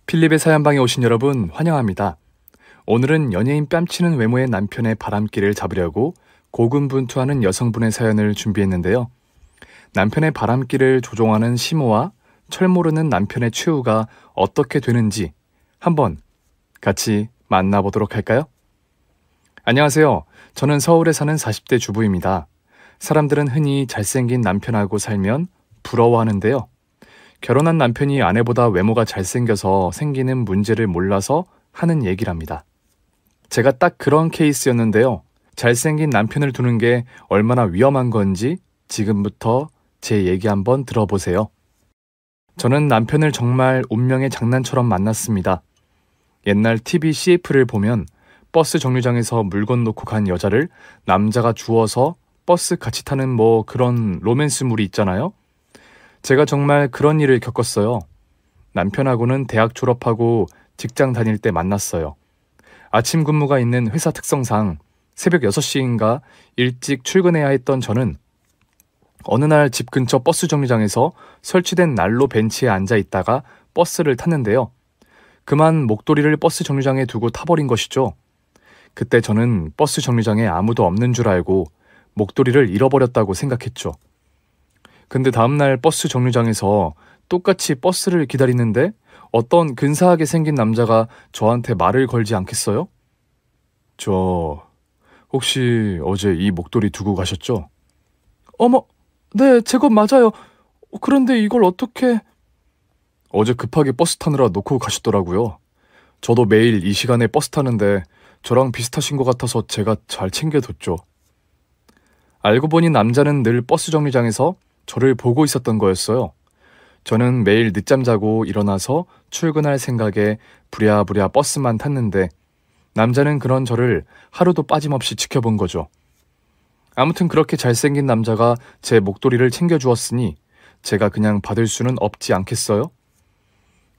필립의 사연방에 오신 여러분 환영합니다. 오늘은 연예인 뺨치는 외모의 남편의 바람길을 잡으려고 고군분투하는 여성분의 사연을 준비했는데요. 남편의 바람길을 조종하는 시모와 철모르는 남편의 최후가 어떻게 되는지 한번 같이 만나보도록 할까요? 안녕하세요. 저는 서울에 사는 40대 주부입니다. 사람들은 흔히 잘생긴 남편하고 살면 부러워하는데요. 결혼한 남편이 아내보다 외모가 잘생겨서 생기는 문제를 몰라서 하는 얘기랍니다. 제가 딱 그런 케이스였는데요. 잘생긴 남편을 두는 게 얼마나 위험한 건지 지금부터 제 얘기 한번 들어보세요. 저는 남편을 정말 운명의 장난처럼 만났습니다. 옛날 TV CF를 보면 버스 정류장에서 물건 놓고 간 여자를 남자가 주워서 버스 같이 타는 그런 로맨스물이 있잖아요. 제가 정말 그런 일을 겪었어요. 남편하고는 대학 졸업하고 직장 다닐 때 만났어요. 아침 근무가 있는 회사 특성상 새벽 6시인가 일찍 출근해야 했던 저는 어느 날 집 근처 버스 정류장에서 설치된 난로 벤치에 앉아 있다가 버스를 탔는데요. 그만 목도리를 버스 정류장에 두고 타버린 것이죠. 그때 저는 버스 정류장에 아무도 없는 줄 알고 목도리를 잃어버렸다고 생각했죠. 근데 다음날 버스 정류장에서 똑같이 버스를 기다리는데 어떤 근사하게 생긴 남자가 저한테 말을 걸지 않겠어요? 혹시 어제 이 목도리 두고 가셨죠? 어머, 네, 제 것 맞아요. 그런데 이걸 어떻게... 어제 급하게 버스 타느라 놓고 가셨더라고요. 저도 매일 이 시간에 버스 타는데 저랑 비슷하신 것 같아서 제가 잘 챙겨뒀죠. 알고 보니 남자는 늘 버스 정류장에서 저를 보고 있었던 거였어요. 저는 매일 늦잠 자고 일어나서 출근할 생각에 부랴부랴 버스만 탔는데 남자는 그런 저를 하루도 빠짐없이 지켜본 거죠. 아무튼 그렇게 잘생긴 남자가 제 목도리를 챙겨주었으니 제가 그냥 받을 수는 없지 않겠어요?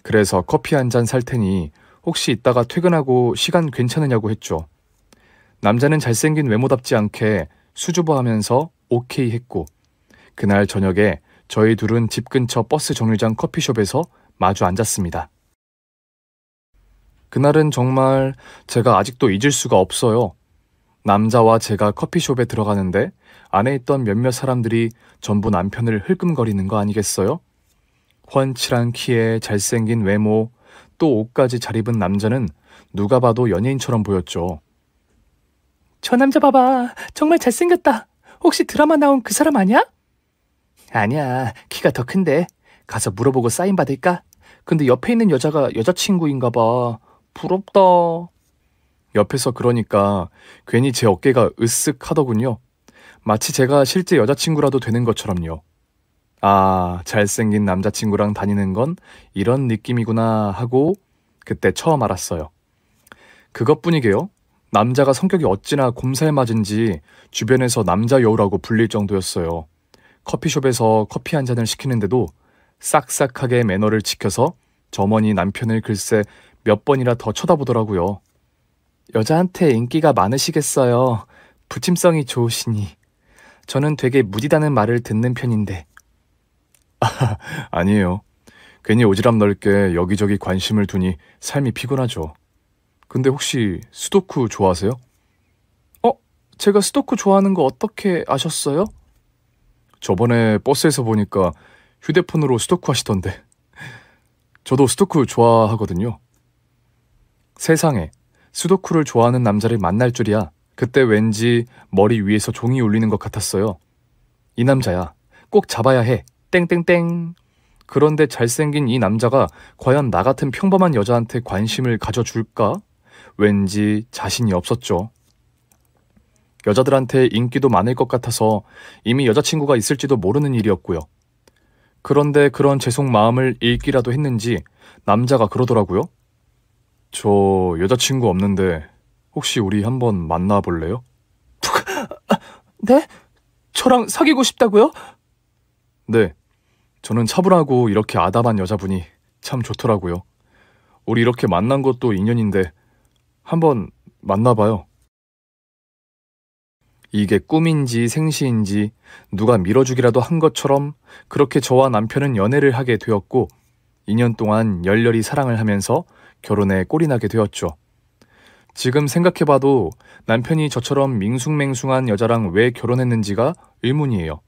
그래서 커피 한 잔 살 테니 혹시 이따가 퇴근하고 시간 괜찮으냐고 했죠. 남자는 잘생긴 외모답지 않게 수줍어하면서 오케이 했고 그날 저녁에 저희 둘은 집 근처 버스 정류장 커피숍에서 마주 앉았습니다. 그날은 정말 제가 아직도 잊을 수가 없어요. 남자와 제가 커피숍에 들어가는데 안에 있던 몇몇 사람들이 전부 남편을 흘끔거리는 거 아니겠어요? 훤칠한 키에 잘생긴 외모, 또 옷까지 잘 입은 남자는 누가 봐도 연예인처럼 보였죠. 저 남자 봐봐. 정말 잘생겼다. 혹시 드라마 나온 그 사람 아니야? 아니야. 키가 더 큰데. 가서 물어보고 사인 받을까? 근데 옆에 있는 여자가 여자친구인가 봐. 부럽다. 옆에서 그러니까 괜히 제 어깨가 으쓱 하더군요. 마치 제가 실제 여자친구라도 되는 것처럼요. 아, 잘생긴 남자친구랑 다니는 건 이런 느낌이구나 하고 그때 처음 알았어요. 그것뿐이게요. 남자가 성격이 어찌나 곰살맞은지 주변에서 남자 여우라고 불릴 정도였어요. 커피숍에서 커피 한 잔을 시키는데도 싹싹하게 매너를 지켜서 점원이 남편을 글쎄 몇 번이나 더 쳐다보더라고요. 여자한테 인기가 많으시겠어요. 부침성이 좋으시니. 저는 되게 무디다는 말을 듣는 편인데. 아니에요. 괜히 오지랖 넓게 여기저기 관심을 두니 삶이 피곤하죠. 근데 혹시 수도쿠 좋아하세요? 제가 수도쿠 좋아하는 거 어떻게 아셨어요? 저번에 버스에서 보니까 휴대폰으로 수도쿠 하시던데. 저도 수도쿠 좋아하거든요. 세상에 수도쿠를 좋아하는 남자를 만날 줄이야. 그때 왠지 머리 위에서 종이 울리는 것 같았어요. 이 남자야. 꼭 잡아야 해. 땡땡땡. 그런데 잘생긴 이 남자가 과연 나 같은 평범한 여자한테 관심을 가져줄까? 왠지 자신이 없었죠. 여자들한테 인기도 많을 것 같아서 이미 여자친구가 있을지도 모르는 일이었고요. 그런데 그런 제 속 마음을 읽기라도 했는지 남자가 그러더라고요. 저 여자친구 없는데 혹시 우리 한번 만나볼래요? 네? 저랑 사귀고 싶다고요? 네. 저는 차분하고 이렇게 아담한 여자분이 참 좋더라고요. 우리 이렇게 만난 것도 인연인데 한번 만나봐요. 이게 꿈인지 생시인지 누가 밀어주기라도 한 것처럼 그렇게 저와 남편은 연애를 하게 되었고 2년 동안 열렬히 사랑을 하면서 결혼에 꼴이 나게 되었죠. 지금 생각해봐도 남편이 저처럼 밍숭맹숭한 여자랑 왜 결혼했는지가 의문이에요.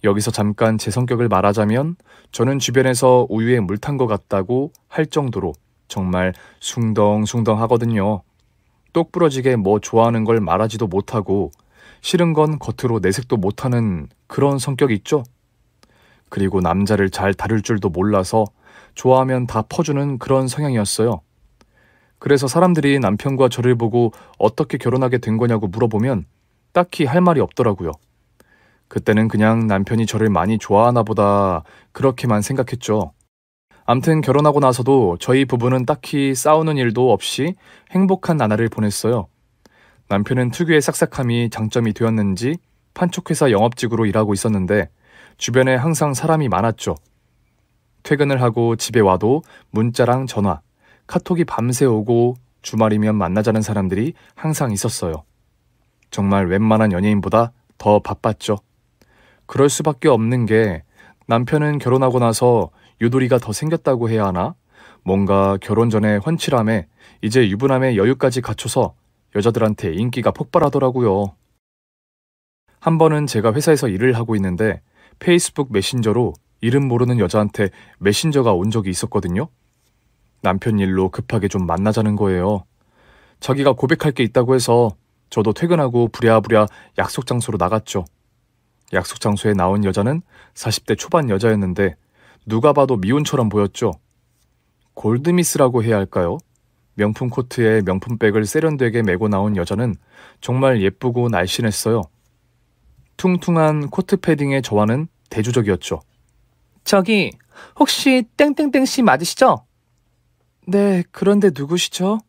여기서 잠깐 제 성격을 말하자면 저는 주변에서 우유에 물 탄 것 같다고 할 정도로 정말 숭덩숭덩하거든요. 똑부러지게 뭐 좋아하는 걸 말하지도 못하고 싫은 건 겉으로 내색도 못하는 그런 성격 있죠? 그리고 남자를 잘 다룰 줄도 몰라서 좋아하면 다 퍼주는 그런 성향이었어요. 그래서 사람들이 남편과 저를 보고 어떻게 결혼하게 된 거냐고 물어보면 딱히 할 말이 없더라고요. 그때는 그냥 남편이 저를 많이 좋아하나 보다 그렇게만 생각했죠. 암튼 결혼하고 나서도 저희 부부는 딱히 싸우는 일도 없이 행복한 나날을 보냈어요. 남편은 특유의 싹싹함이 장점이 되었는지 판촉회사 영업직으로 일하고 있었는데 주변에 항상 사람이 많았죠. 퇴근을 하고 집에 와도 문자랑 전화, 카톡이 밤새 오고 주말이면 만나자는 사람들이 항상 있었어요. 정말 웬만한 연예인보다 더 바빴죠. 그럴 수밖에 없는 게 남편은 결혼하고 나서 유도리가 더 생겼다고 해야 하나? 뭔가 결혼 전에 훤칠함에 이제 유부남의 여유까지 갖춰서 여자들한테 인기가 폭발하더라고요. 한 번은 제가 회사에서 일을 하고 있는데 페이스북 메신저로 이름 모르는 여자한테 메신저가 온 적이 있었거든요. 남편 일로 급하게 좀 만나자는 거예요. 자기가 고백할 게 있다고 해서 저도 퇴근하고 부랴부랴 약속 장소로 나갔죠. 약속 장소에 나온 여자는 40대 초반 여자였는데 누가 봐도 미혼처럼 보였죠. 골드미스라고 해야 할까요? 명품 코트에 명품백을 세련되게 메고 나온 여자는 정말 예쁘고 날씬했어요. 퉁퉁한 코트 패딩의 저와는 대조적이었죠. 저기 혹시 땡땡땡씨 맞으시죠? 네, 그런데 누구시죠?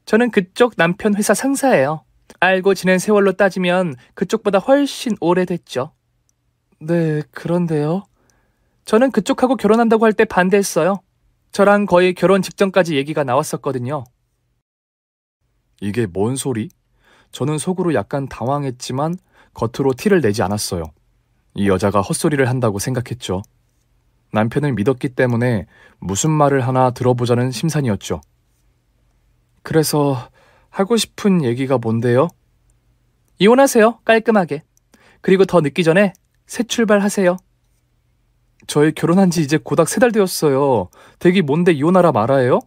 저는 그쪽 남편 회사 상사예요. 알고 지낸 세월로 따지면 그쪽보다 훨씬 오래됐죠. 네, 그런데요. 저는 그쪽하고 결혼한다고 할 때 반대했어요. 저랑 거의 결혼 직전까지 얘기가 나왔었거든요. 이게 뭔 소리? 저는 속으로 약간 당황했지만 겉으로 티를 내지 않았어요. 이 여자가 헛소리를 한다고 생각했죠. 남편을 믿었기 때문에 무슨 말을 하나 들어보자는 심산이었죠. 그래서 하고 싶은 얘기가 뭔데요? 이혼하세요, 깔끔하게. 그리고 더 늦기 전에 새 출발하세요. 저희 결혼한 지 이제 고작 3달 되었어요. 댁이 뭔데 이혼하라 말아요?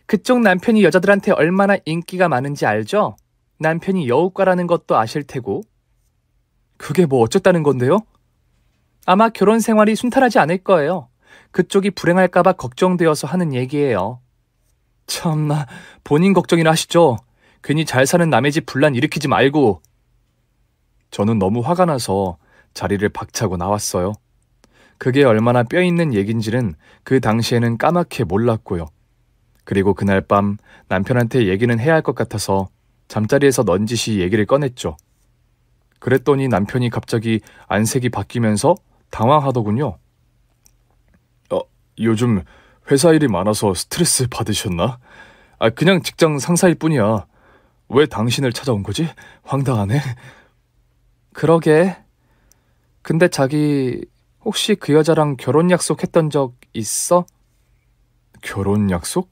그쪽 남편이 여자들한테 얼마나 인기가 많은지 알죠? 남편이 여우과라는 것도 아실 테고. 그게 뭐 어쨌다는 건데요? 아마 결혼 생활이 순탄하지 않을 거예요. 그쪽이 불행할까봐 걱정되어서 하는 얘기예요. 참나, 본인 걱정이나 하시죠. 괜히 잘 사는 남의 집 분란 일으키지 말고. 저는 너무 화가 나서 자리를 박차고 나왔어요. 그게 얼마나 뼈있는 얘긴지는 그 당시에는 까맣게 몰랐고요. 그리고 그날 밤 남편한테 얘기는 해야 할 것 같아서 잠자리에서 넌지시 얘기를 꺼냈죠. 그랬더니 남편이 갑자기 안색이 바뀌면서 당황하더군요. 요즘 회사 일이 많아서 스트레스 받으셨나? 그냥 직장 상사일 뿐이야. 왜 당신을 찾아온 거지? 황당하네. 그러게. 근데 자기 혹시 그 여자랑 결혼 약속했던 적 있어? 결혼 약속?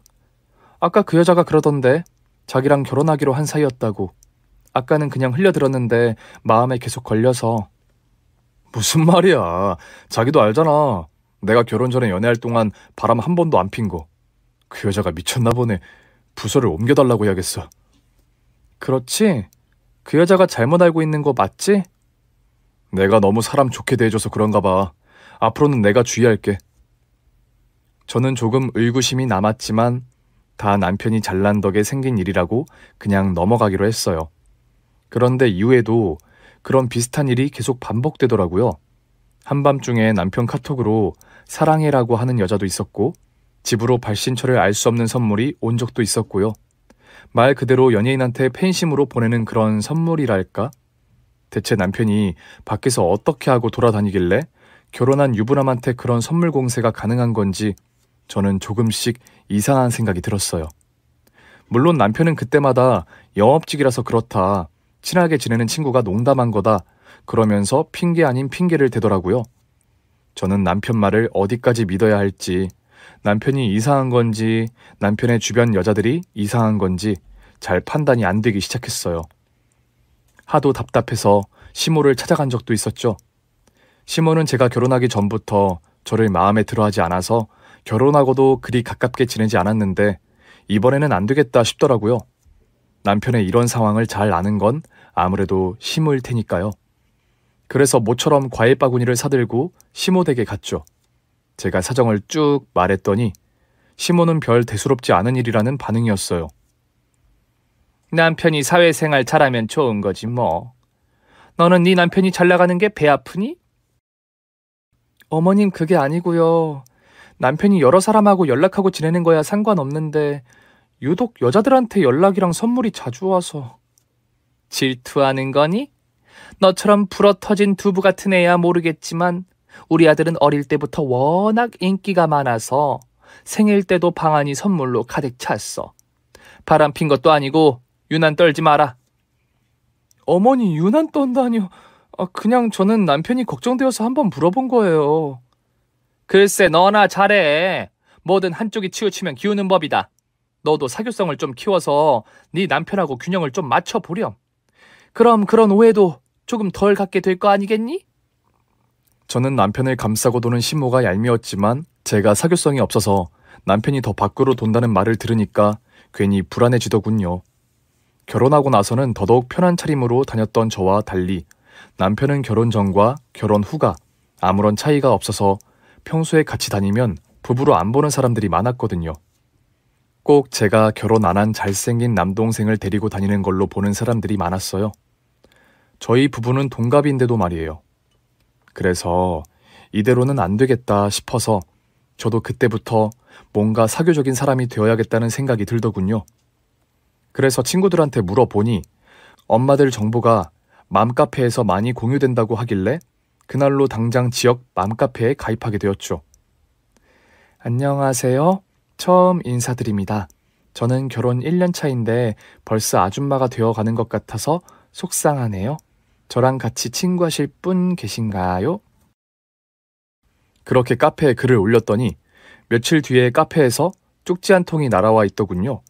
아까 그 여자가 그러던데 자기랑 결혼하기로 한 사이였다고. 아까는 그냥 흘려들었는데 마음에 계속 걸려서. 무슨 말이야. 자기도 알잖아. 내가 결혼 전에 연애할 동안 바람 한 번도 안 핀 거. 그 여자가 미쳤나 보네. 부서를 옮겨달라고 해야겠어. 그렇지? 그 여자가 잘못 알고 있는 거 맞지? 내가 너무 사람 좋게 대해줘서 그런가 봐. 앞으로는 내가 주의할게. 저는 조금 의구심이 남았지만 다 남편이 잘난 덕에 생긴 일이라고 그냥 넘어가기로 했어요. 그런데 이후에도 그런 비슷한 일이 계속 반복되더라고요. 한밤중에 남편 카톡으로 사랑해라고 하는 여자도 있었고 집으로 발신처를 알 수 없는 선물이 온 적도 있었고요. 말 그대로 연예인한테 팬심으로 보내는 그런 선물이랄까? 대체 남편이 밖에서 어떻게 하고 돌아다니길래 결혼한 유부남한테 그런 선물 공세가 가능한 건지 저는 조금씩 이상한 생각이 들었어요. 물론 남편은 그때마다 영업직이라서 그렇다, 친하게 지내는 친구가 농담한 거다 그러면서 핑계 아닌 핑계를 대더라고요. 저는 남편 말을 어디까지 믿어야 할지, 남편이 이상한 건지, 남편의 주변 여자들이 이상한 건지 잘 판단이 안 되기 시작했어요. 하도 답답해서 시모를 찾아간 적도 있었죠. 시모는 제가 결혼하기 전부터 저를 마음에 들어하지 않아서 결혼하고도 그리 가깝게 지내지 않았는데 이번에는 안 되겠다 싶더라고요. 남편의 이런 상황을 잘 아는 건 아무래도 시모일 테니까요. 그래서 모처럼 과일 바구니를 사들고 시모 댁에 갔죠. 제가 사정을 쭉 말했더니 시모는 별 대수롭지 않은 일이라는 반응이었어요. 남편이 사회생활 잘하면 좋은 거지 뭐. 너는 네 남편이 잘 나가는 게 배 아프니? 어머님, 그게 아니고요. 남편이 여러 사람하고 연락하고 지내는 거야 상관없는데 유독 여자들한테 연락이랑 선물이 자주 와서. 질투하는 거니? 너처럼 불어터진 두부 같은 애야 모르겠지만 우리 아들은 어릴 때부터 워낙 인기가 많아서 생일 때도 방안이 선물로 가득 찼어. 바람 핀 것도 아니고 유난 떨지 마라. 어머니, 유난 떤다니요. 그냥 저는 남편이 걱정되어서 한번 물어본 거예요. 글쎄, 너나 잘해. 뭐든 한쪽이 치우치면 기우는 법이다. 너도 사교성을 좀 키워서 네 남편하고 균형을 좀 맞춰보렴. 그럼 그런 오해도 조금 덜 갖게 될 거 아니겠니? 저는 남편을 감싸고 도는 시모가 얄미웠지만 제가 사교성이 없어서 남편이 더 밖으로 돈다는 말을 들으니까 괜히 불안해지더군요. 결혼하고 나서는 더더욱 편한 차림으로 다녔던 저와 달리 남편은 결혼 전과 결혼 후가 아무런 차이가 없어서 평소에 같이 다니면 부부로 안 보는 사람들이 많았거든요. 꼭 제가 결혼 안 한 잘생긴 남동생을 데리고 다니는 걸로 보는 사람들이 많았어요. 저희 부부는 동갑인데도 말이에요. 그래서 이대로는 안 되겠다 싶어서 저도 그때부터 뭔가 사교적인 사람이 되어야겠다는 생각이 들더군요. 그래서 친구들한테 물어보니 엄마들 정보가 맘카페에서 많이 공유된다고 하길래 그날로 당장 지역 맘카페에 가입하게 되었죠. 안녕하세요. 처음 인사드립니다. 저는 결혼 1년 차인데 벌써 아줌마가 되어가는 것 같아서 속상하네요. 저랑 같이 친구하실 분 계신가요? 그렇게 카페에 글을 올렸더니 며칠 뒤에 카페에서 쪽지 한 통이 날아와 있더군요.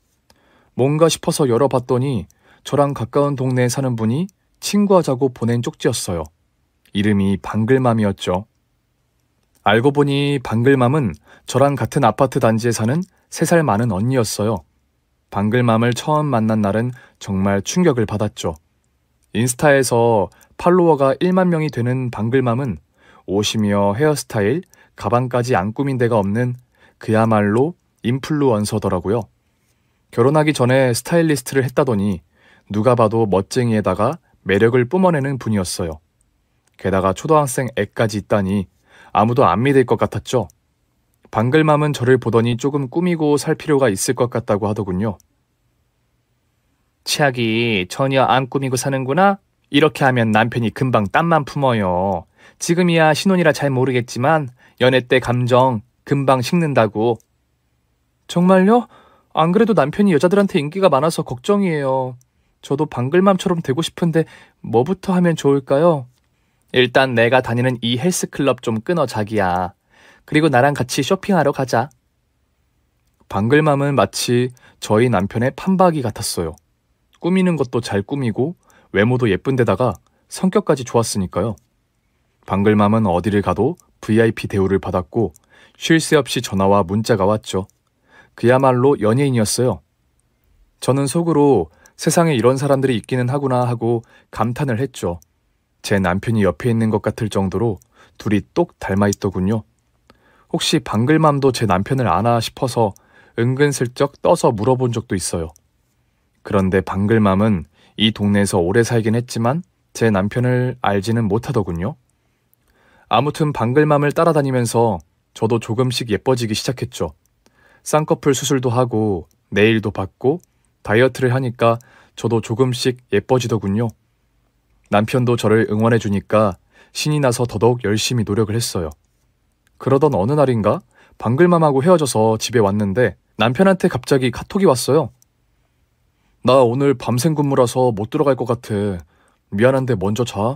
뭔가 싶어서 열어봤더니 저랑 가까운 동네에 사는 분이 친구하자고 보낸 쪽지였어요. 이름이 방글맘이었죠. 알고 보니 방글맘은 저랑 같은 아파트 단지에 사는 3살 많은 언니였어요. 방글맘을 처음 만난 날은 정말 충격을 받았죠. 인스타에서 팔로워가 1만 명이 되는 방글맘은 옷이며 헤어스타일, 가방까지 안 꾸민 데가 없는 그야말로 인플루언서더라고요. 결혼하기 전에 스타일리스트를 했다더니 누가 봐도 멋쟁이에다가 매력을 뿜어내는 분이었어요. 게다가 초등학생 애까지 있다니 아무도 안 믿을 것 같았죠. 방글맘은 저를 보더니 조금 꾸미고 살 필요가 있을 것 같다고 하더군요. 치아기 전혀 안 꾸미고 사는구나? 이렇게 하면 남편이 금방 땀만 품어요. 지금이야 신혼이라 잘 모르겠지만 연애 때 감정 금방 식는다고. 정말요? 안 그래도 남편이 여자들한테 인기가 많아서 걱정이에요. 저도 방글맘처럼 되고 싶은데 뭐부터 하면 좋을까요? 일단 내가 다니는 이 헬스클럽 좀 끊어 자기야. 그리고 나랑 같이 쇼핑하러 가자. 방글맘은 마치 저희 남편의 판박이 같았어요. 꾸미는 것도 잘 꾸미고 외모도 예쁜 데다가 성격까지 좋았으니까요. 방글맘은 어디를 가도 VIP 대우를 받았고 쉴 새 없이 전화와 문자가 왔죠. 그야말로 연예인이었어요. 저는 속으로 세상에 이런 사람들이 있기는 하구나 하고 감탄을 했죠. 제 남편이 옆에 있는 것 같을 정도로 둘이 똑 닮아있더군요. 혹시 방글맘도 제 남편을 아나 싶어서 은근슬쩍 떠서 물어본 적도 있어요. 그런데 방글맘은 이 동네에서 오래 살긴 했지만 제 남편을 알지는 못하더군요. 아무튼 방글맘을 따라다니면서 저도 조금씩 예뻐지기 시작했죠. 쌍꺼풀 수술도 하고 네일도 받고 다이어트를 하니까 저도 조금씩 예뻐지더군요. 남편도 저를 응원해 주니까 신이 나서 더더욱 열심히 노력을 했어요. 그러던 어느 날인가 방글맘하고 헤어져서 집에 왔는데 남편한테 갑자기 카톡이 왔어요. 나 오늘 밤샘 근무라서 못 들어갈 것 같아. 미안한데 먼저 자.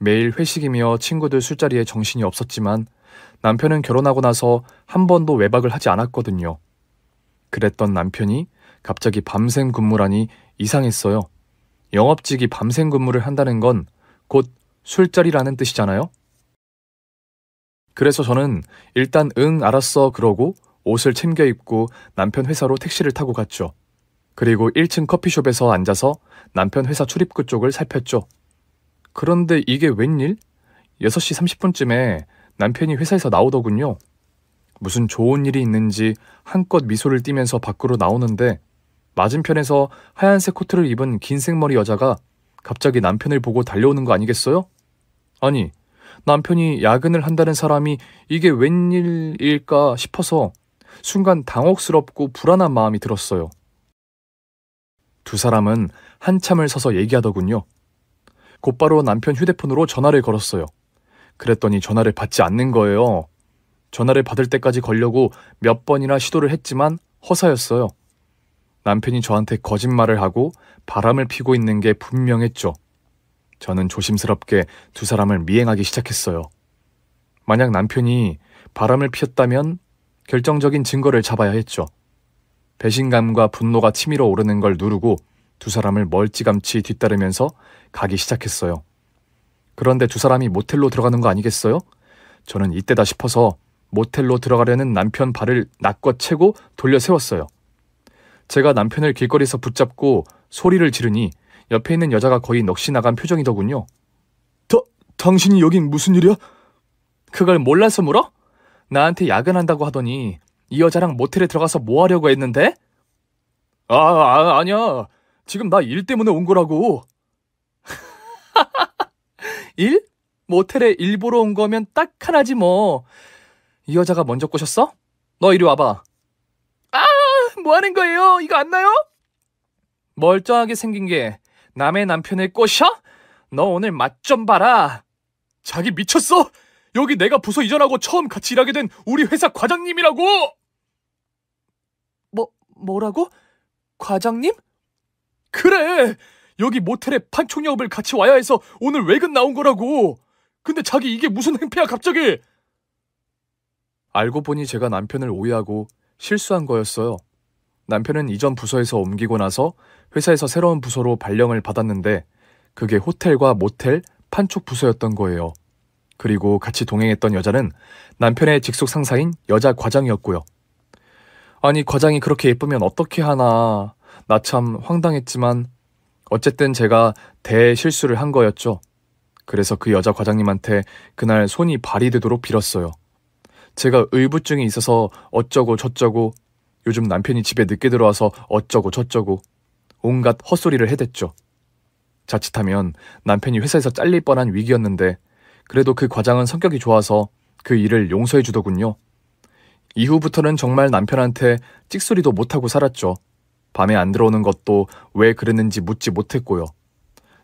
매일 회식이며 친구들 술자리에 정신이 없었지만 남편은 결혼하고 나서 한 번도 외박을 하지 않았거든요. 그랬던 남편이 갑자기 밤샘 근무라니 이상했어요. 영업직이 밤샘 근무를 한다는 건 곧 술자리라는 뜻이잖아요. 그래서 저는 일단 응 알았어 그러고 옷을 챙겨 입고 남편 회사로 택시를 타고 갔죠. 그리고 1층 커피숍에서 앉아서 남편 회사 출입구 쪽을 살폈죠. 그런데 이게 웬일? 6시 30분쯤에 남편이 회사에서 나오더군요. 무슨 좋은 일이 있는지 한껏 미소를 띠면서 밖으로 나오는데 맞은편에서 하얀색 코트를 입은 긴 생머리 여자가 갑자기 남편을 보고 달려오는 거 아니겠어요? 아니, 남편이 야근을 한다는 사람이 이게 웬일일까 싶어서 순간 당혹스럽고 불안한 마음이 들었어요. 두 사람은 한참을 서서 얘기하더군요. 곧바로 남편 휴대폰으로 전화를 걸었어요. 그랬더니 전화를 받지 않는 거예요. 전화를 받을 때까지 걸려고 몇 번이나 시도를 했지만 허사였어요. 남편이 저한테 거짓말을 하고 바람을 피고 있는 게 분명했죠. 저는 조심스럽게 두 사람을 미행하기 시작했어요. 만약 남편이 바람을 피웠다면 결정적인 증거를 잡아야 했죠. 배신감과 분노가 치밀어 오르는 걸 누르고 두 사람을 멀찌감치 뒤따르면서 가기 시작했어요. 그런데 두 사람이 모텔로 들어가는 거 아니겠어요? 저는 이때다 싶어서 모텔로 들어가려는 남편 발을 낚아 채고 돌려 세웠어요. 제가 남편을 길거리에서 붙잡고 소리를 지르니 옆에 있는 여자가 거의 넋이 나간 표정이더군요. 당신이 여긴 무슨 일이야? 그걸 몰라서 물어? 나한테 야근한다고 하더니 이 여자랑 모텔에 들어가서 뭐 하려고 했는데? 아니야. 지금 나 일 때문에 온 거라고. 일? 모텔에 일 보러 온 거면 딱 하나지 뭐. 이 여자가 먼저 꼬셨어? 너 이리 와봐. 뭐 하는 거예요? 이거 안 나요? 멀쩡하게 생긴 게 남의 남편을 꼬셔? 너 오늘 맛 좀 봐라. 자기 미쳤어? 여기 내가 부서 이전하고 처음 같이 일하게 된 우리 회사 과장님이라고! 뭐라고? 과장님? 그래! 여기 모텔에 판촉 영업을 같이 와야 해서 오늘 외근 나온 거라고! 근데 자기 이게 무슨 행패야 갑자기! 알고 보니 제가 남편을 오해하고 실수한 거였어요. 남편은 이전 부서에서 옮기고 나서 회사에서 새로운 부서로 발령을 받았는데 그게 호텔과 모텔, 판촉 부서였던 거예요. 그리고 같이 동행했던 여자는 남편의 직속 상사인 여자 과장이었고요. 아니 과장이 그렇게 예쁘면 어떻게 하나. 나 참 황당했지만 어쨌든 제가 대실수를 한 거였죠. 그래서 그 여자 과장님한테 그날 손이 발이 되도록 빌었어요. 제가 의부증이 있어서 어쩌고 저쩌고 요즘 남편이 집에 늦게 들어와서 어쩌고 저쩌고 온갖 헛소리를 해댔죠. 자칫하면 남편이 회사에서 잘릴 뻔한 위기였는데 그래도 그 과장은 성격이 좋아서 그 일을 용서해 주더군요. 이후부터는 정말 남편한테 찍소리도 못하고 살았죠. 밤에 안 들어오는 것도 왜 그랬는지 묻지 못했고요.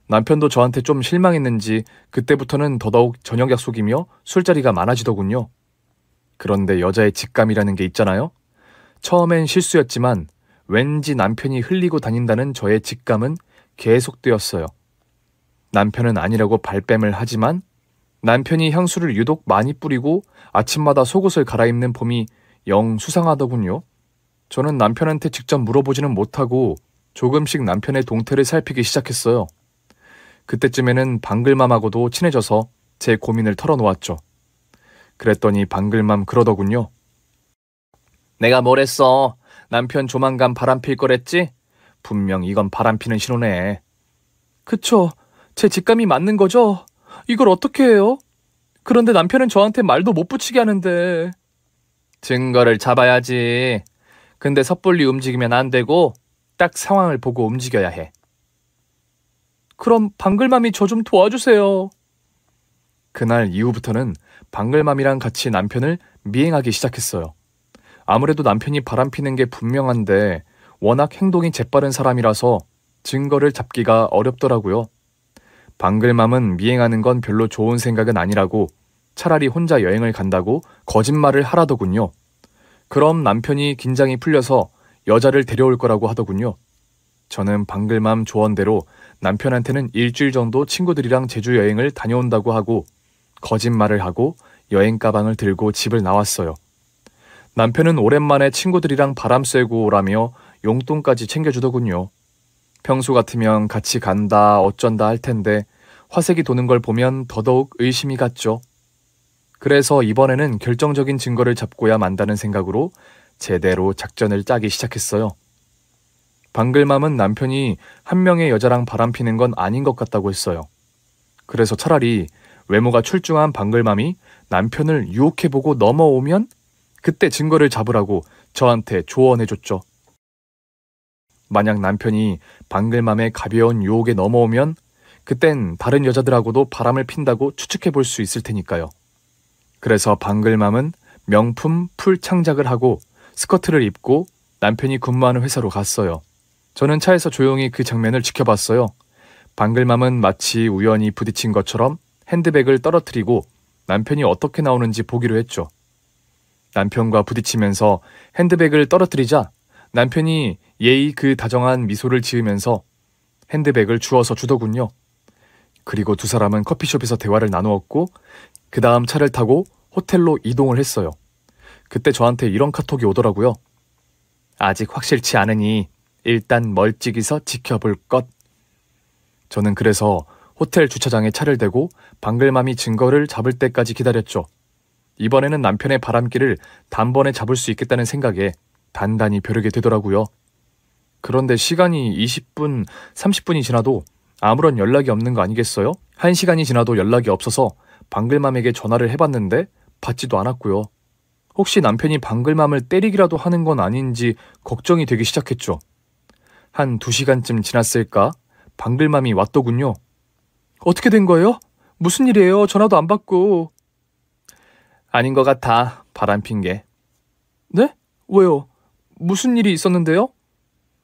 남편도 저한테 좀 실망했는지 그때부터는 더더욱 저녁 약속이며 술자리가 많아지더군요. 그런데 여자의 직감이라는 게 있잖아요. 처음엔 실수였지만 왠지 남편이 흘리고 다닌다는 저의 직감은 계속되었어요. 남편은 아니라고 발뺌을 하지만 남편이 향수를 유독 많이 뿌리고 아침마다 속옷을 갈아입는 봄이 영 수상하더군요. 저는 남편한테 직접 물어보지는 못하고 조금씩 남편의 동태를 살피기 시작했어요. 그때쯤에는 방글맘하고도 친해져서 제 고민을 털어놓았죠. 그랬더니 방글맘 그러더군요. 내가 뭘 했어? 남편 조만간 바람 필 거랬지? 분명 이건 바람 피는 신호네. 그쵸. 제 직감이 맞는 거죠? 이걸 어떻게 해요? 그런데 남편은 저한테 말도 못 붙이게 하는데. 증거를 잡아야지. 근데 섣불리 움직이면 안 되고 딱 상황을 보고 움직여야 해. 그럼 방글맘이 저 좀 도와주세요. 그날 이후부터는 방글맘이랑 같이 남편을 미행하기 시작했어요. 아무래도 남편이 바람피는 게 분명한데 워낙 행동이 재빠른 사람이라서 증거를 잡기가 어렵더라고요. 방글맘은 미행하는 건 별로 좋은 생각은 아니라고 차라리 혼자 여행을 간다고 거짓말을 하라더군요. 그럼 남편이 긴장이 풀려서 여자를 데려올 거라고 하더군요. 저는 방글맘 조언대로 남편한테는 일주일 정도 친구들이랑 제주 여행을 다녀온다고 하고 거짓말을 하고 여행 가방을 들고 집을 나왔어요. 남편은 오랜만에 친구들이랑 바람 쐬고 오라며 용돈까지 챙겨주더군요. 평소 같으면 같이 간다 어쩐다 할 텐데 화색이 도는 걸 보면 더더욱 의심이 갔죠. 그래서 이번에는 결정적인 증거를 잡고야 만다는 생각으로 제대로 작전을 짜기 시작했어요. 방글맘은 남편이 한 명의 여자랑 바람피는 건 아닌 것 같다고 했어요. 그래서 차라리 외모가 출중한 방글맘이 남편을 유혹해보고 넘어오면 그때 증거를 잡으라고 저한테 조언해줬죠. 만약 남편이 방글맘의 가벼운 유혹에 넘어오면 그땐 다른 여자들하고도 바람을 핀다고 추측해볼 수 있을 테니까요. 그래서 방글맘은 명품 풀 창작을 하고 스커트를 입고 남편이 근무하는 회사로 갔어요. 저는 차에서 조용히 그 장면을 지켜봤어요. 방글맘은 마치 우연히 부딪힌 것처럼 핸드백을 떨어뜨리고 남편이 어떻게 나오는지 보기로 했죠. 남편과 부딪히면서 핸드백을 떨어뜨리자 남편이 예의 그 다정한 미소를 지으면서 핸드백을 주워서 주더군요. 그리고 두 사람은 커피숍에서 대화를 나누었고 그 다음 차를 타고 호텔로 이동을 했어요. 그때 저한테 이런 카톡이 오더라고요. 아직 확실치 않으니 일단 멀찍이서 지켜볼 것. 저는 그래서 호텔 주차장에 차를 대고 방글맘이 증거를 잡을 때까지 기다렸죠. 이번에는 남편의 바람기를 단번에 잡을 수 있겠다는 생각에 단단히 벼르게 되더라고요. 그런데 시간이 20분, 30분이 지나도 아무런 연락이 없는 거 아니겠어요? 1시간이 지나도 연락이 없어서 방글맘에게 전화를 해봤는데 받지도 않았고요. 혹시 남편이 방글맘을 때리기라도 하는 건 아닌지 걱정이 되기 시작했죠. 한 2시간쯤 지났을까? 방글맘이 왔더군요. 어떻게 된 거예요? 무슨 일이에요? 전화도 안 받고. 아닌 것 같아. 바람핀 게. 네? 왜요? 무슨 일이 있었는데요?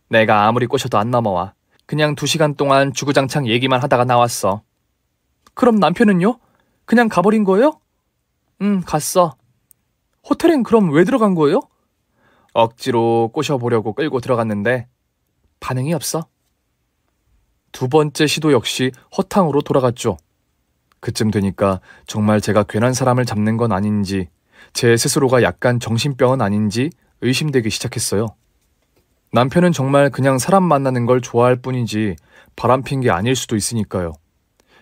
내가 아무리 꼬셔도 안 넘어와. 그냥 2시간 동안 주구장창 얘기만 하다가 나왔어. 그럼 남편은요? 그냥 가버린 거예요? 갔어. 호텔엔 그럼 왜 들어간 거예요? 억지로 꼬셔보려고 끌고 들어갔는데 반응이 없어. 두 번째 시도 역시 허탕으로 돌아갔죠. 그쯤 되니까 정말 제가 괜한 사람을 잡는 건 아닌지, 제 스스로가 약간 정신병은 아닌지 의심되기 시작했어요. 남편은 정말 그냥 사람 만나는 걸 좋아할 뿐이지 바람핀 게 아닐 수도 있으니까요.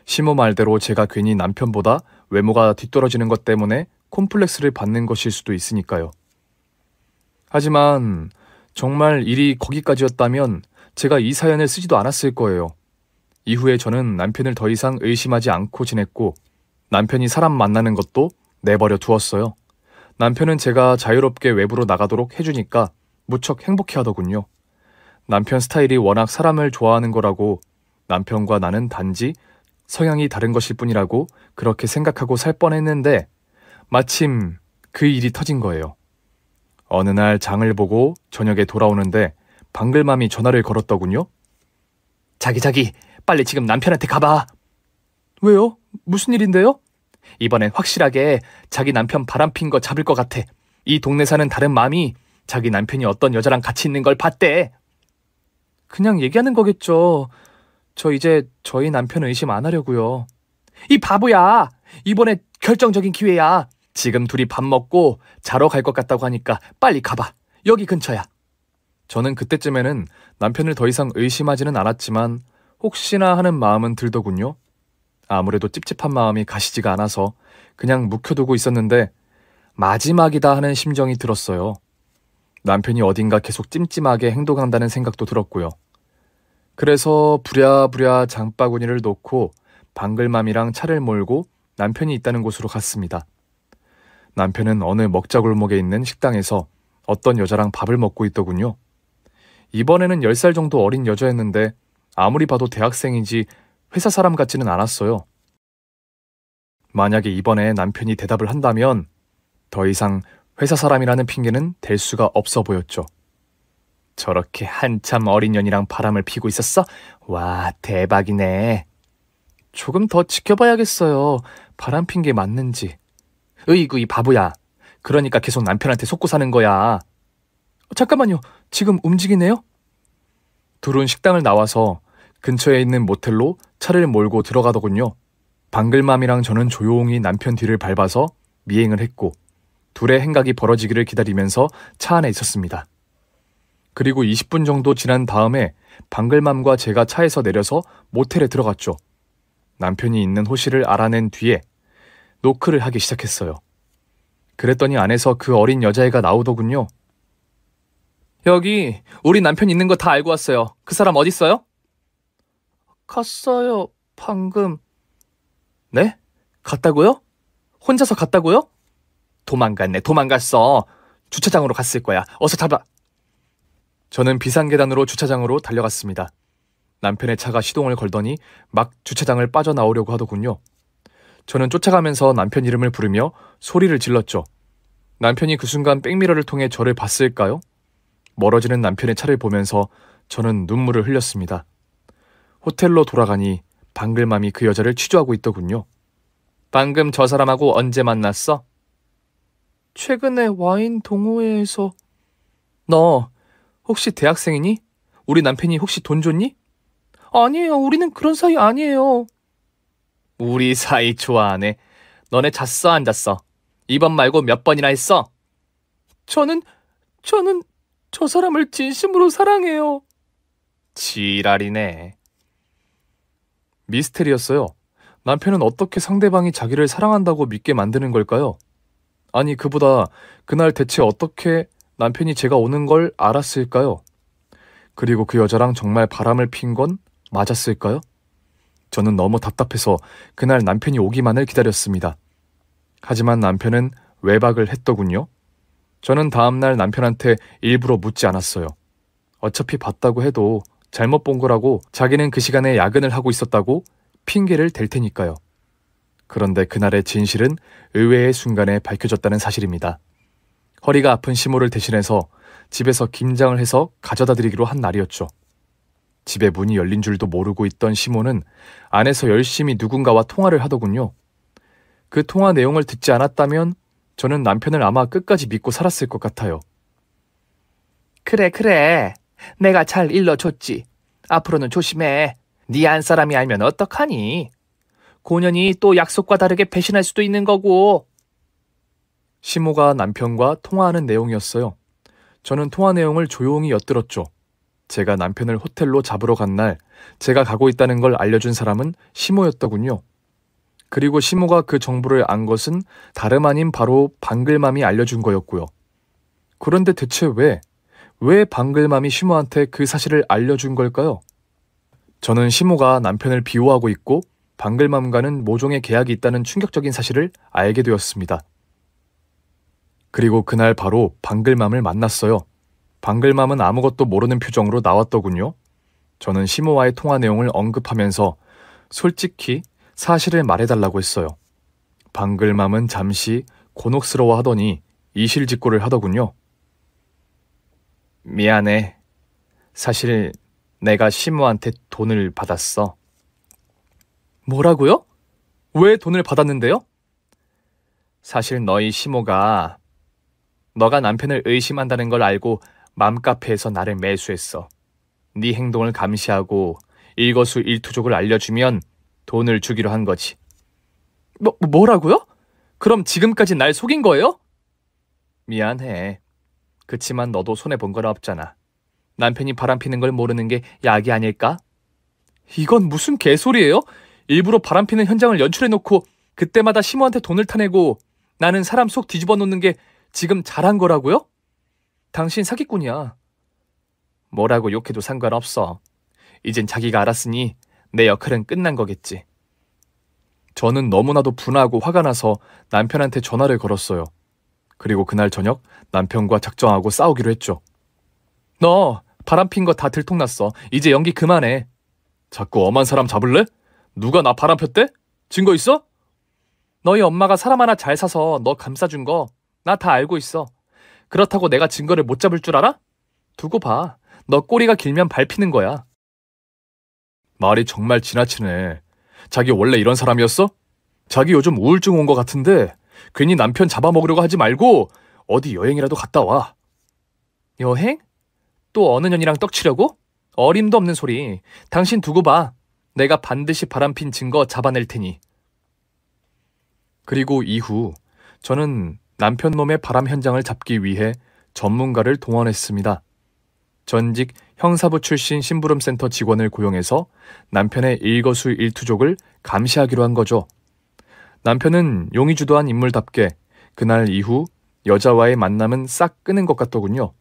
시모 말대로 제가 괜히 남편보다 외모가 뒤떨어지는 것 때문에 콤플렉스를 받는 것일 수도 있으니까요. 하지만 정말 일이 거기까지였다면 제가 이 사연을 쓰지도 않았을 거예요. 이후에 저는 남편을 더 이상 의심하지 않고 지냈고 남편이 사람 만나는 것도 내버려 두었어요. 남편은 제가 자유롭게 외부로 나가도록 해주니까 무척 행복해하더군요. 남편 스타일이 워낙 사람을 좋아하는 거라고 남편과 나는 단지 성향이 다른 것일 뿐이라고 그렇게 생각하고 살 뻔했는데 마침 그 일이 터진 거예요. 어느 날 장을 보고 저녁에 돌아오는데 방글맘이 전화를 걸었더군요. 자기 빨리 지금 남편한테 가봐. 왜요? 무슨 일인데요? 이번엔 확실하게 자기 남편 바람핀 거 잡을 것 같아. 이 동네 사는 다른 맘이 자기 남편이 어떤 여자랑 같이 있는 걸 봤대. 그냥 얘기하는 거겠죠. 저 이제 저희 남편 의심 안 하려고요. 이 바보야. 이번에 결정적인 기회야. 지금 둘이 밥 먹고 자러 갈 것 같다고 하니까 빨리 가봐. 여기 근처야. 저는 그때쯤에는 남편을 더 이상 의심하지는 않았지만 혹시나 하는 마음은 들더군요. 아무래도 찝찝한 마음이 가시지가 않아서 그냥 묵혀두고 있었는데 마지막이다 하는 심정이 들었어요. 남편이 어딘가 계속 찜찜하게 행동한다는 생각도 들었고요. 그래서 부랴부랴 장바구니를 놓고 방글맘이랑 차를 몰고 남편이 있다는 곳으로 갔습니다. 남편은 어느 먹자골목에 있는 식당에서 어떤 여자랑 밥을 먹고 있더군요. 이번에는 10살 정도 어린 여자였는데 아무리 봐도 대학생인지 회사 사람 같지는 않았어요. 만약에 이번에 남편이 대답을 한다면 더 이상 회사 사람이라는 핑계는 댈 수가 없어 보였죠. 저렇게 한참 어린 년이랑 바람을 피고 있었어? 와, 대박이네. 조금 더 지켜봐야겠어요. 바람 핀 게 맞는지. 으이구, 이 바보야. 그러니까 계속 남편한테 속고 사는 거야. 잠깐만요. 지금 움직이네요? 둘은 식당을 나와서 근처에 있는 모텔로 차를 몰고 들어가더군요. 방글맘이랑 저는 조용히 남편 뒤를 밟아서 미행을 했고 둘의 행각이 벌어지기를 기다리면서 차 안에 있었습니다. 그리고 20분 정도 지난 다음에 방글맘과 제가 차에서 내려서 모텔에 들어갔죠. 남편이 있는 호실을 알아낸 뒤에 노크를 하기 시작했어요. 그랬더니 안에서 그 어린 여자애가 나오더군요. 여기 우리 남편 있는 거 다 알고 왔어요. 그 사람 어딨어요? 갔어요, 방금. 네? 갔다고요? 혼자서 갔다고요? 도망갔어. 주차장으로 갔을 거야. 어서 잡아. 저는 비상계단으로 주차장으로 달려갔습니다. 남편의 차가 시동을 걸더니 막 주차장을 빠져나오려고 하더군요. 저는 쫓아가면서 남편 이름을 부르며 소리를 질렀죠. 남편이 그 순간 백미러를 통해 저를 봤을까요? 멀어지는 남편의 차를 보면서 저는 눈물을 흘렸습니다. 호텔로 돌아가니 방글맘이 그 여자를 취조하고 있더군요. 방금 저 사람하고 언제 만났어? 최근에 와인 동호회에서. 너 혹시 대학생이니? 우리 남편이 혹시 돈 줬니? 아니에요. 우리는 그런 사이 아니에요. 우리 사이 좋아하네. 너네 잤어, 안 잤어? 이번 말고 몇 번이나 했어? 저는 저 사람을 진심으로 사랑해요. 지랄이네. 미스테리였어요. 남편은 어떻게 상대방이 자기를 사랑한다고 믿게 만드는 걸까요? 아니, 그보다 그날 대체 어떻게 남편이 제가 오는 걸 알았을까요? 그리고 그 여자랑 정말 바람을 핀 건 맞았을까요? 저는 너무 답답해서 그날 남편이 오기만을 기다렸습니다. 하지만 남편은 외박을 했더군요. 저는 다음날 남편한테 일부러 묻지 않았어요. 어차피 봤다고 해도 잘못 본 거라고, 자기는 그 시간에 야근을 하고 있었다고 핑계를 댈 테니까요. 그런데 그날의 진실은 의외의 순간에 밝혀졌다는 사실입니다. 허리가 아픈 시모를 대신해서 집에서 김장을 해서 가져다 드리기로 한 날이었죠. 집에 문이 열린 줄도 모르고 있던 시모는 안에서 열심히 누군가와 통화를 하더군요. 그 통화 내용을 듣지 않았다면 저는 남편을 아마 끝까지 믿고 살았을 것 같아요. 그래. 내가 잘 일러줬지. 앞으로는 조심해. 네 안 사람이 알면 어떡하니? 고년이 또 약속과 다르게 배신할 수도 있는 거고. 시모가 남편과 통화하는 내용이었어요. 저는 통화 내용을 조용히 엿들었죠. 제가 남편을 호텔로 잡으러 간 날 제가 가고 있다는 걸 알려준 사람은 시모였더군요. 그리고 시모가 그 정보를 안 것은 다름 아닌 바로 방글맘이 알려준 거였고요. 그런데 대체 왜 방글맘이 시모한테 그 사실을 알려준 걸까요? 저는 시모가 남편을 비호하고 있고 방글맘과는 모종의 계약이 있다는 충격적인 사실을 알게 되었습니다. 그리고 그날 바로 방글맘을 만났어요. 방글맘은 아무것도 모르는 표정으로 나왔더군요. 저는 시모와의 통화 내용을 언급하면서 솔직히 사실을 말해달라고 했어요. 방글맘은 잠시 곤혹스러워 하더니 이실직고를 하더군요. 미안해. 사실 내가 시모한테 돈을 받았어. 뭐라고요? 왜 돈을 받았는데요? 사실 너희 시모가 너가 남편을 의심한다는 걸 알고 맘카페에서 나를 매수했어. 네 행동을 감시하고 일거수일투족을 알려주면 돈을 주기로 한 거지. 뭐라고요? 그럼 지금까지 날 속인 거예요? 미안해. 그치만 너도 손해본 건 없잖아. 남편이 바람피는 걸 모르는 게 약이 아닐까? 이건 무슨 개소리예요? 일부러 바람피는 현장을 연출해놓고 그때마다 시모한테 돈을 타내고 나는 사람 속 뒤집어 놓는 게 지금 잘한 거라고요? 당신 사기꾼이야. 뭐라고 욕해도 상관없어. 이젠 자기가 알았으니 내 역할은 끝난 거겠지. 저는 너무나도 분하고 화가 나서 남편한테 전화를 걸었어요. 그리고 그날 저녁 남편과 작정하고 싸우기로 했죠. 너 바람핀 거 다 들통났어. 이제 연기 그만해. 자꾸 엄한 사람 잡을래? 누가 나 바람폈대? 증거 있어? 너희 엄마가 사람 하나 잘 사서 너 감싸준 거 나 다 알고 있어. 그렇다고 내가 증거를 못 잡을 줄 알아? 두고 봐. 너 꼬리가 길면 밟히는 거야. 말이 정말 지나치네. 자기 원래 이런 사람이었어? 자기 요즘 우울증 온 거 같은데 괜히 남편 잡아먹으려고 하지 말고 어디 여행이라도 갔다 와. 여행? 또 어느 년이랑 떡치려고? 어림도 없는 소리. 당신 두고 봐. 내가 반드시 바람핀 증거 잡아낼 테니. 그리고 이후 저는 남편 놈의 바람 현장을 잡기 위해 전문가를 동원했습니다. 전직 형사부 출신 심부름센터 직원을 고용해서 남편의 일거수일투족을 감시하기로 한 거죠. 남편은 용의주도한 인물답게 그날 이후 여자와의 만남은 싹 끊은 것 같더군요.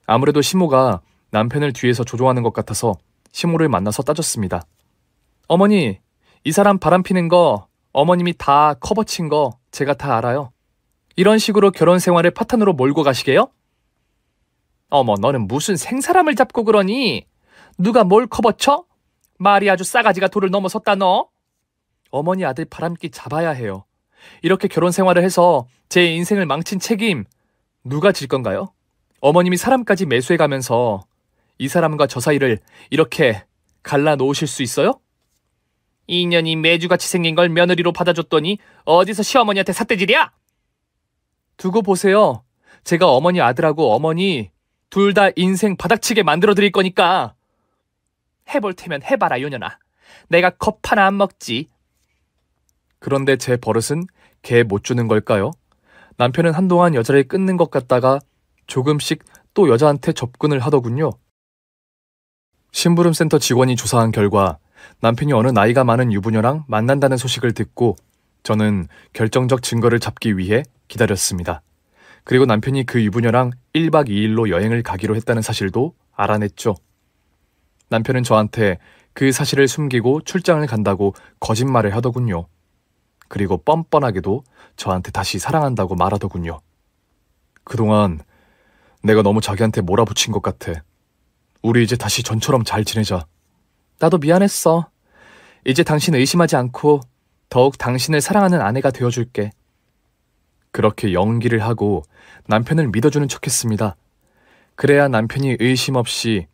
아무래도 시모가 남편을 뒤에서 조종하는 것 같아서 시모를 만나서 따졌습니다. 어머니, 이 사람 바람피는 거 어머님이 다 커버친 거 제가 다 알아요. 이런 식으로 결혼 생활을 파탄으로 몰고 가시게요? 어머, 너는 무슨 생사람을 잡고 그러니? 누가 뭘 커버쳐? 말이 아주 싸가지가 도를 넘어섰다 너. 어머니 아들 바람기 잡아야 해요. 이렇게 결혼 생활을 해서 제 인생을 망친 책임 누가 질 건가요? 어머님이 사람까지 매수해가면서 이 사람과 저 사이를 이렇게 갈라놓으실 수 있어요? 인연이 매주같이 생긴 걸 며느리로 받아줬더니 어디서 시어머니한테 삿대질이야? 두고 보세요. 제가 어머니 아들하고 어머니 둘 다 인생 바닥치게 만들어드릴 거니까. 해볼 테면 해봐라 요년아. 내가 겁 하나 안 먹지. 그런데 제 버릇은 개 못 주는 걸까요? 남편은 한동안 여자를 끊는 것 같다가 조금씩 또 여자한테 접근을 하더군요. 심부름센터 직원이 조사한 결과 남편이 어느 나이가 많은 유부녀랑 만난다는 소식을 듣고 저는 결정적 증거를 잡기 위해 기다렸습니다. 그리고 남편이 그 유부녀랑 1박 2일로 여행을 가기로 했다는 사실도 알아냈죠. 남편은 저한테 그 사실을 숨기고 출장을 간다고 거짓말을 하더군요. 그리고 뻔뻔하게도 저한테 다시 사랑한다고 말하더군요. 그동안 내가 너무 자기한테 몰아붙인 것 같아. 우리 이제 다시 전처럼 잘 지내자. 나도 미안했어. 이제 당신 의심하지 않고 더욱 당신을 사랑하는 아내가 되어줄게. 그렇게 연기를 하고 남편을 믿어주는 척했습니다. 그래야 남편이 의심 없이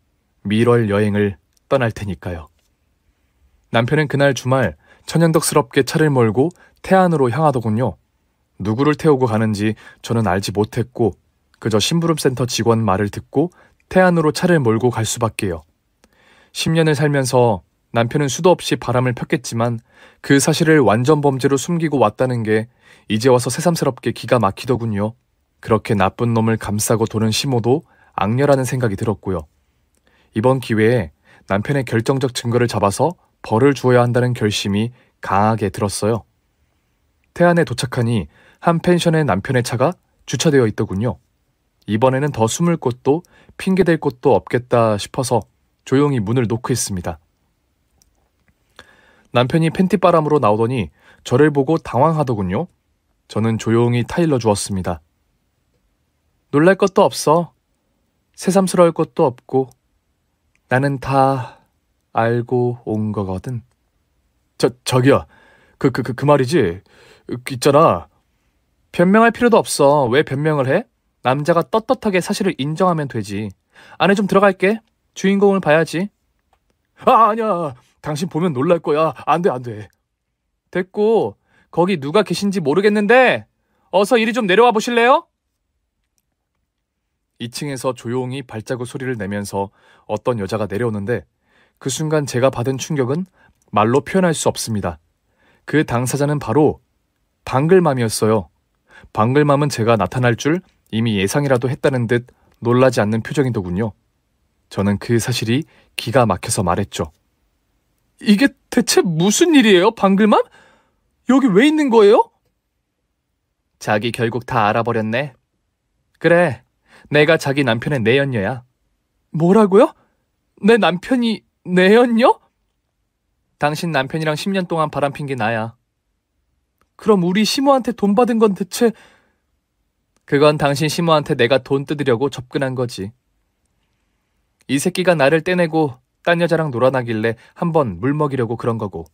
밀월 여행을 떠날 테니까요. 남편은 그날 주말 천연덕스럽게 차를 몰고 태안으로 향하더군요. 누구를 태우고 가는지 저는 알지 못했고 그저 심부름센터 직원 말을 듣고 태안으로 차를 몰고 갈 수밖에요. 10년을 살면서 남편은 수도 없이 바람을 폈겠지만 그 사실을 완전 범죄로 숨기고 왔다는 게 이제 와서 새삼스럽게 기가 막히더군요. 그렇게 나쁜 놈을 감싸고 도는 시모도 악녀라는 생각이 들었고요. 이번 기회에 남편의 결정적 증거를 잡아서 벌을 주어야 한다는 결심이 강하게 들었어요. 태안에 도착하니 한 펜션에 남편의 차가 주차되어 있더군요. 이번에는 더 숨을 곳도 핑계댈 곳도 없겠다 싶어서 조용히 문을 노크했습니다. 남편이 팬티바람으로 나오더니 저를 보고 당황하더군요. 저는 조용히 타일러 주었습니다. 놀랄 것도 없어. 새삼스러울 것도 없고 나는 다 알고 온 거거든. 저기야. 그 말이지. 있잖아. 변명할 필요도 없어. 왜 변명을 해? 남자가 떳떳하게 사실을 인정하면 되지. 안에 좀 들어갈게. 주인공을 봐야지. 아니야. 당신 보면 놀랄 거야. 안 돼. 됐고, 거기 누가 계신지 모르겠는데 어서 이리 좀 내려와 보실래요? 2층에서 조용히 발자국 소리를 내면서 어떤 여자가 내려오는데 그 순간 제가 받은 충격은 말로 표현할 수 없습니다. 그 당사자는 바로 방글맘이었어요. 방글맘은 제가 나타날 줄 이미 예상이라도 했다는 듯 놀라지 않는 표정이더군요. 저는 그 사실이 기가 막혀서 말했죠. 이게 대체 무슨 일이에요, 방글맘? 여기 왜 있는 거예요? 자기 결국 다 알아버렸네. 그래, 내가 자기 남편의 내연녀야. 뭐라고요? 내 남편이 내연녀? 당신 남편이랑 10년 동안 바람핀 게 나야. 그럼 우리 시모한테 돈 받은 건 대체... 그건 당신 시모한테 내가 돈 뜯으려고 접근한 거지. 이 새끼가 나를 떼내고 딴 여자랑 놀아나길래 한번 물 먹이려고 그런 거고.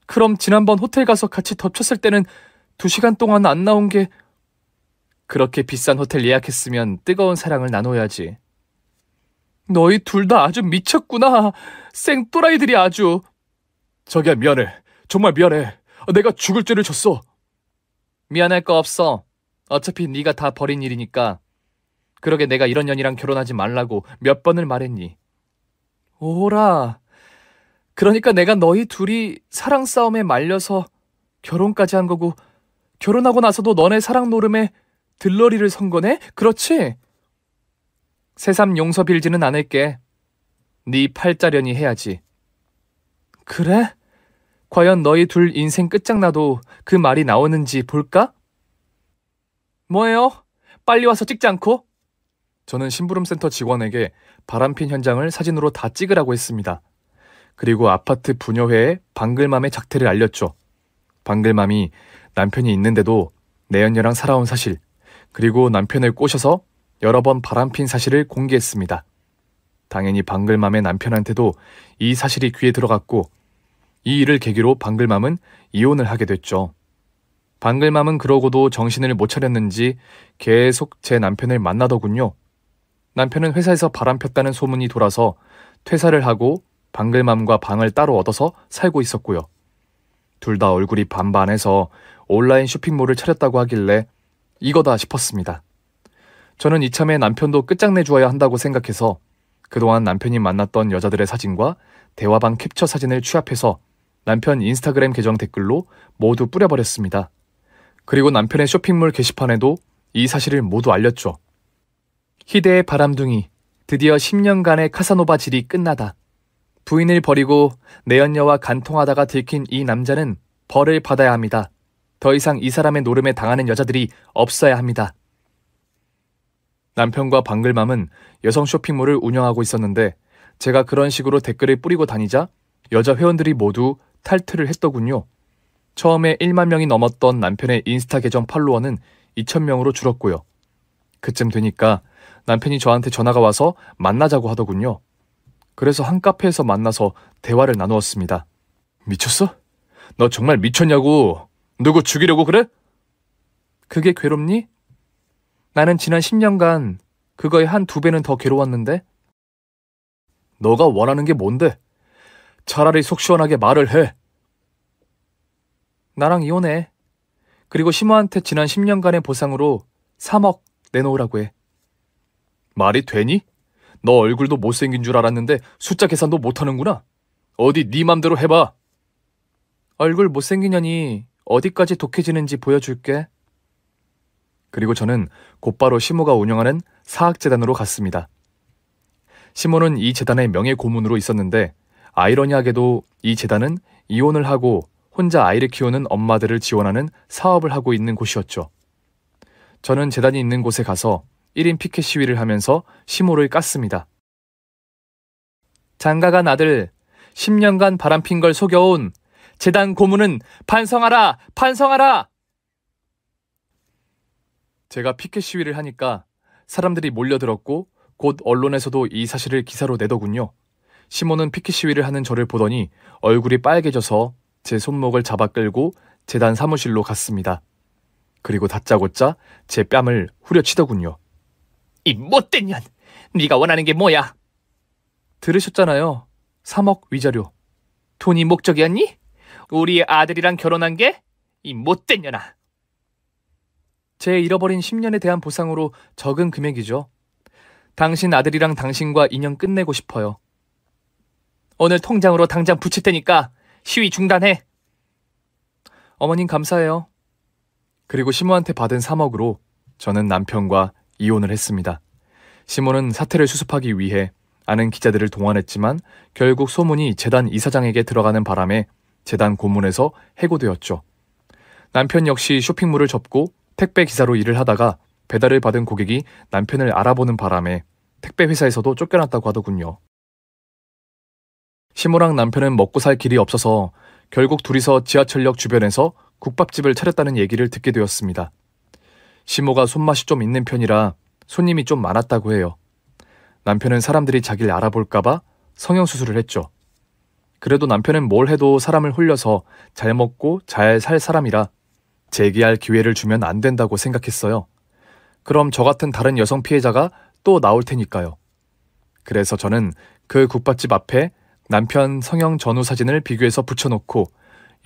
그럼 지난번 호텔 가서 같이 덮쳤을 때는 2시간 동안 안 나온 게... 그렇게 비싼 호텔 예약했으면 뜨거운 사랑을 나눠야지. 너희 둘 다 아주 미쳤구나. 생또라이들이 아주. 저기야, 미안해. 정말 미안해. 내가 죽을 죄를 졌어. 미안할 거 없어. 어차피 네가 다 버린 일이니까. 그러게 내가 이런 년이랑 결혼하지 말라고 몇 번을 말했니. 오라. 그러니까 내가 너희 둘이 사랑 싸움에 말려서 결혼까지 한 거고 결혼하고 나서도 너네 사랑 노름에 들러리를 선 거네? 그렇지? 새삼 용서 빌지는 않을게. 네 팔자련이 해야지. 그래? 과연 너희 둘 인생 끝장나도 그 말이 나오는지 볼까? 뭐예요? 빨리 와서 찍지 않고? 저는 심부름센터 직원에게 바람핀 현장을 사진으로 다 찍으라고 했습니다. 그리고 아파트 부녀회에 방글맘의 작태를 알렸죠. 방글맘이 남편이 있는데도 내연녀랑 살아온 사실, 그리고 남편을 꼬셔서 여러 번 바람핀 사실을 공개했습니다. 당연히 방글맘의 남편한테도 이 사실이 귀에 들어갔고 이 일을 계기로 방글맘은 이혼을 하게 됐죠. 방글맘은 그러고도 정신을 못 차렸는지 계속 제 남편을 만나더군요. 남편은 회사에서 바람폈다는 소문이 돌아서 퇴사를 하고 방글맘과 방을 따로 얻어서 살고 있었고요. 둘 다 얼굴이 반반해서 온라인 쇼핑몰을 차렸다고 하길래 이거다 싶었습니다. 저는 이참에 남편도 끝장내 주어야 한다고 생각해서 그동안 남편이 만났던 여자들의 사진과 대화방 캡처 사진을 취합해서 남편 인스타그램 계정 댓글로 모두 뿌려버렸습니다. 그리고 남편의 쇼핑몰 게시판에도 이 사실을 모두 알렸죠. 희대의 바람둥이, 드디어 10년간의 카사노바 질이 끝나다. 부인을 버리고 내연녀와 간통하다가 들킨 이 남자는 벌을 받아야 합니다. 더 이상 이 사람의 노름에 당하는 여자들이 없어야 합니다. 남편과 방글맘은 여성 쇼핑몰을 운영하고 있었는데 제가 그런 식으로 댓글을 뿌리고 다니자 여자 회원들이 모두 탈퇴를 했더군요. 처음에 1만 명이 넘었던 남편의 인스타 계정 팔로워는 2,000명으로 줄었고요. 그쯤 되니까 남편이 저한테 전화가 와서 만나자고 하더군요. 그래서 한 카페에서 만나서 대화를 나누었습니다. 미쳤어? 너 정말 미쳤냐고? 누구 죽이려고 그래? 그게 괴롭니? 나는 지난 10년간 그거의 한 2배는 더 괴로웠는데? 너가 원하는 게 뭔데? 차라리 속 시원하게 말을 해. 나랑 이혼해. 그리고 시모한테 지난 10년간의 보상으로 3억 내놓으라고 해. 말이 되니? 너 얼굴도 못생긴 줄 알았는데 숫자 계산도 못하는구나. 어디 네 맘대로 해봐. 얼굴 못생기냐니 어디까지 독해지는지 보여줄게. 그리고 저는 곧바로 시모가 운영하는 사학재단으로 갔습니다. 시모는 이 재단의 명예 고문으로 있었는데 아이러니하게도 이 재단은 이혼을 하고 혼자 아이를 키우는 엄마들을 지원하는 사업을 하고 있는 곳이었죠. 저는 재단이 있는 곳에 가서 1인 피켓 시위를 하면서 시모를 깠습니다. 장가간 아들, 10년간 바람핀 걸 속여온 재단 고문은 반성하라! 반성하라! 제가 피켓 시위를 하니까 사람들이 몰려들었고 곧 언론에서도 이 사실을 기사로 내더군요. 시모는 피켓 시위를 하는 저를 보더니 얼굴이 빨개져서 제 손목을 잡아 끌고 재단 사무실로 갔습니다. 그리고 다짜고짜 제 뺨을 후려치더군요. 이 못된 년! 네가 원하는 게 뭐야? 들으셨잖아요. 3억 위자료. 돈이 목적이었니? 우리 아들이랑 결혼한 게? 이 못된 년아. 제 잃어버린 10년에 대한 보상으로 적은 금액이죠. 당신 아들이랑 당신과 인연 끝내고 싶어요. 오늘 통장으로 당장 붙일 테니까 시위 중단해. 어머님 감사해요. 그리고 시모한테 받은 3억으로 저는 남편과 이혼을 했습니다. 시모는 사태를 수습하기 위해 아는 기자들을 동원했지만 결국 소문이 재단 이사장에게 들어가는 바람에 재단 고문에서 해고되었죠. 남편 역시 쇼핑몰을 접고 택배 기사로 일을 하다가 배달을 받은 고객이 남편을 알아보는 바람에 택배 회사에서도 쫓겨났다고 하더군요. 시모랑 남편은 먹고 살 길이 없어서 결국 둘이서 지하철역 주변에서 국밥집을 차렸다는 얘기를 듣게 되었습니다. 시모가 손맛이 좀 있는 편이라 손님이 좀 많았다고 해요. 남편은 사람들이 자기를 알아볼까봐 성형수술을 했죠. 그래도 남편은 뭘 해도 사람을 홀려서 잘 먹고 잘 살 사람이라 재기할 기회를 주면 안 된다고 생각했어요. 그럼 저 같은 다른 여성 피해자가 또 나올 테니까요. 그래서 저는 그 국밥집 앞에 남편 성형 전후 사진을 비교해서 붙여놓고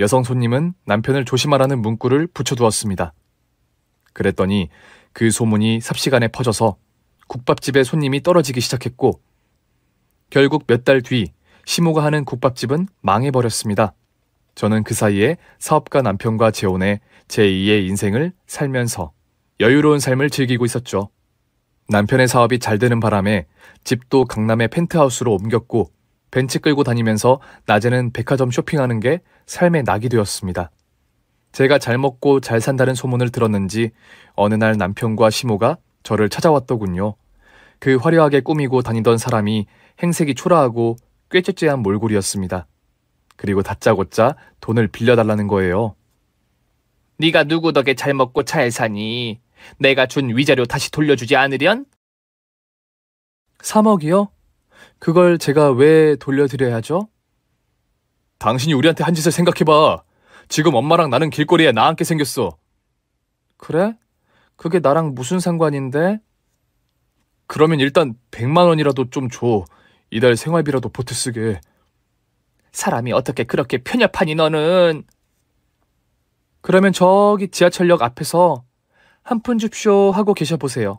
여성 손님은 남편을 조심하라는 문구를 붙여두었습니다. 그랬더니 그 소문이 삽시간에 퍼져서 국밥집의 손님이 떨어지기 시작했고 결국 몇 달 뒤 시모가 하는 국밥집은 망해버렸습니다. 저는 그 사이에 사업가 남편과 재혼해 제2의 인생을 살면서 여유로운 삶을 즐기고 있었죠. 남편의 사업이 잘 되는 바람에 집도 강남의 펜트하우스로 옮겼고 벤츠 끌고 다니면서 낮에는 백화점 쇼핑하는 게 삶의 낙이 되었습니다. 제가 잘 먹고 잘 산다는 소문을 들었는지 어느 날 남편과 시모가 저를 찾아왔더군요. 그 화려하게 꾸미고 다니던 사람이 행색이 초라하고 꾀째째한 몰골이었습니다. 그리고 다짜고짜 돈을 빌려달라는 거예요. 네가 누구 덕에 잘 먹고 잘 사니? 내가 준 위자료 다시 돌려주지 않으련? 3억이요? 그걸 제가 왜 돌려드려야죠? 당신이 우리한테 한 짓을 생각해봐. 지금 엄마랑 나는 길거리에 나앉게 생겼어. 그래? 그게 나랑 무슨 상관인데? 그러면 일단 100만 원이라도 좀 줘. 이달 생활비라도 보태 쓰게. 사람이 어떻게 그렇게 편협하니 너는? 그러면 저기 지하철역 앞에서 한 푼 줍쇼 하고 계셔보세요.